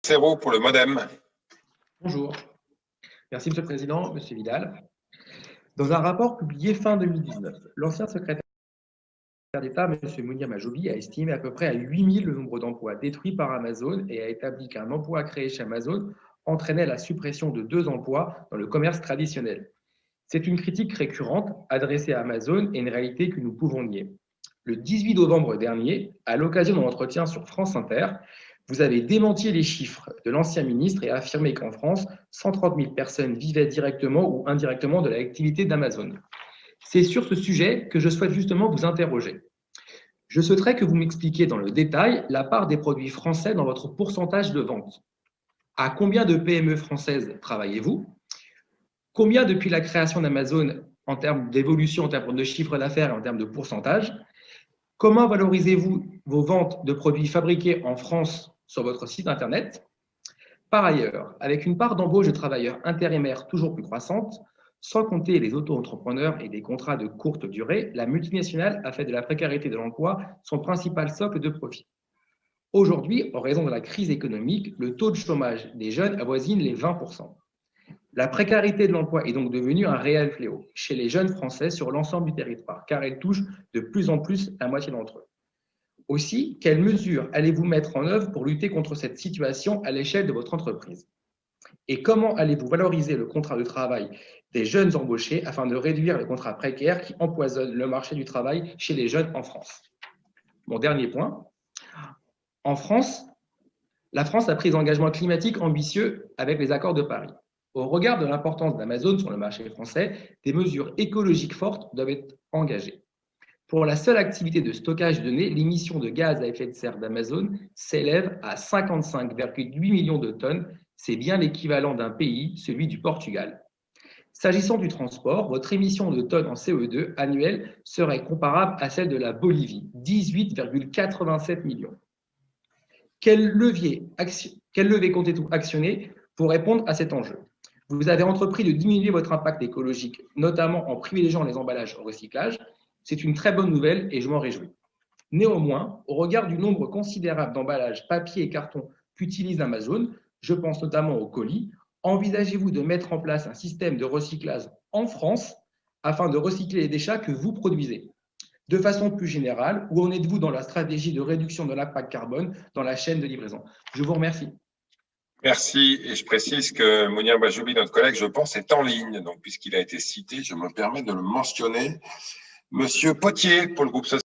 Serrault pour le MODEM. Bonjour. Merci, Monsieur le Président, Monsieur Vidal. Dans un rapport publié fin 2019, l'ancien secrétaire d'État, M. Mounir Mahjoubi, a estimé à peu près à 8 000 le nombre d'emplois détruits par Amazon et a établi qu'un emploi créé chez Amazon entraînait la suppression de 2 emplois dans le commerce traditionnel. C'est une critique récurrente adressée à Amazon et une réalité que nous pouvons nier. Le 18 novembre dernier, à l'occasion d'un entretien sur France Inter, vous avez démenti les chiffres de l'ancien ministre et affirmé qu'en France, 130 000 personnes vivaient directement ou indirectement de l'activité d'Amazon. C'est sur ce sujet que je souhaite justement vous interroger. Je souhaiterais que vous m'expliquiez dans le détail la part des produits français dans votre pourcentage de vente. À combien de PME françaises travaillez-vous? Combien depuis la création d'Amazon en termes d'évolution, en termes de chiffre d'affaires et en termes de pourcentage? Comment valorisez-vous vos ventes de produits fabriqués en France sur votre site Internet? Par ailleurs, avec une part d'embauche de travailleurs intérimaires toujours plus croissante, sans compter les auto-entrepreneurs et des contrats de courte durée, la multinationale a fait de la précarité de l'emploi son principal socle de profit. Aujourd'hui, en raison de la crise économique, le taux de chômage des jeunes avoisine les 20%. La précarité de l'emploi est donc devenue un réel fléau chez les jeunes Français sur l'ensemble du territoire, car elle touche de plus en plus la moitié d'entre eux. Aussi, quelles mesures allez-vous mettre en œuvre pour lutter contre cette situation à l'échelle de votre entreprise? Et comment allez-vous valoriser le contrat de travail des jeunes embauchés afin de réduire les contrats précaires qui empoisonnent le marché du travail chez les jeunes en France? Mon dernier point, en France, la France a pris des engagements climatiques ambitieux avec les accords de Paris. Au regard de l'importance d'Amazon sur le marché français, des mesures écologiques fortes doivent être engagées. Pour la seule activité de stockage de données, l'émission de gaz à effet de serre d'Amazon s'élève à 55,8 millions de tonnes. C'est bien l'équivalent d'un pays, celui du Portugal. S'agissant du transport, votre émission de tonnes en CO2 annuelle serait comparable à celle de la Bolivie, 18,87 millions. Quel levier comptez-vous actionner pour répondre à cet enjeu? Vous avez entrepris de diminuer votre impact écologique, notamment en privilégiant les emballages au recyclage. C'est une très bonne nouvelle et je m'en réjouis. Néanmoins, au regard du nombre considérable d'emballages papier et carton qu'utilise Amazon, je pense notamment aux colis, envisagez-vous de mettre en place un système de recyclage en France afin de recycler les déchets que vous produisez? De façon plus générale, où en êtes-vous dans la stratégie de réduction de l'impact carbone dans la chaîne de livraison? Je vous remercie. Merci. Et je précise que Mounir Mahjoubi, notre collègue, je pense, est en ligne. Donc, puisqu'il a été cité, je me permets de le mentionner. Monsieur Potier, pour le groupe social.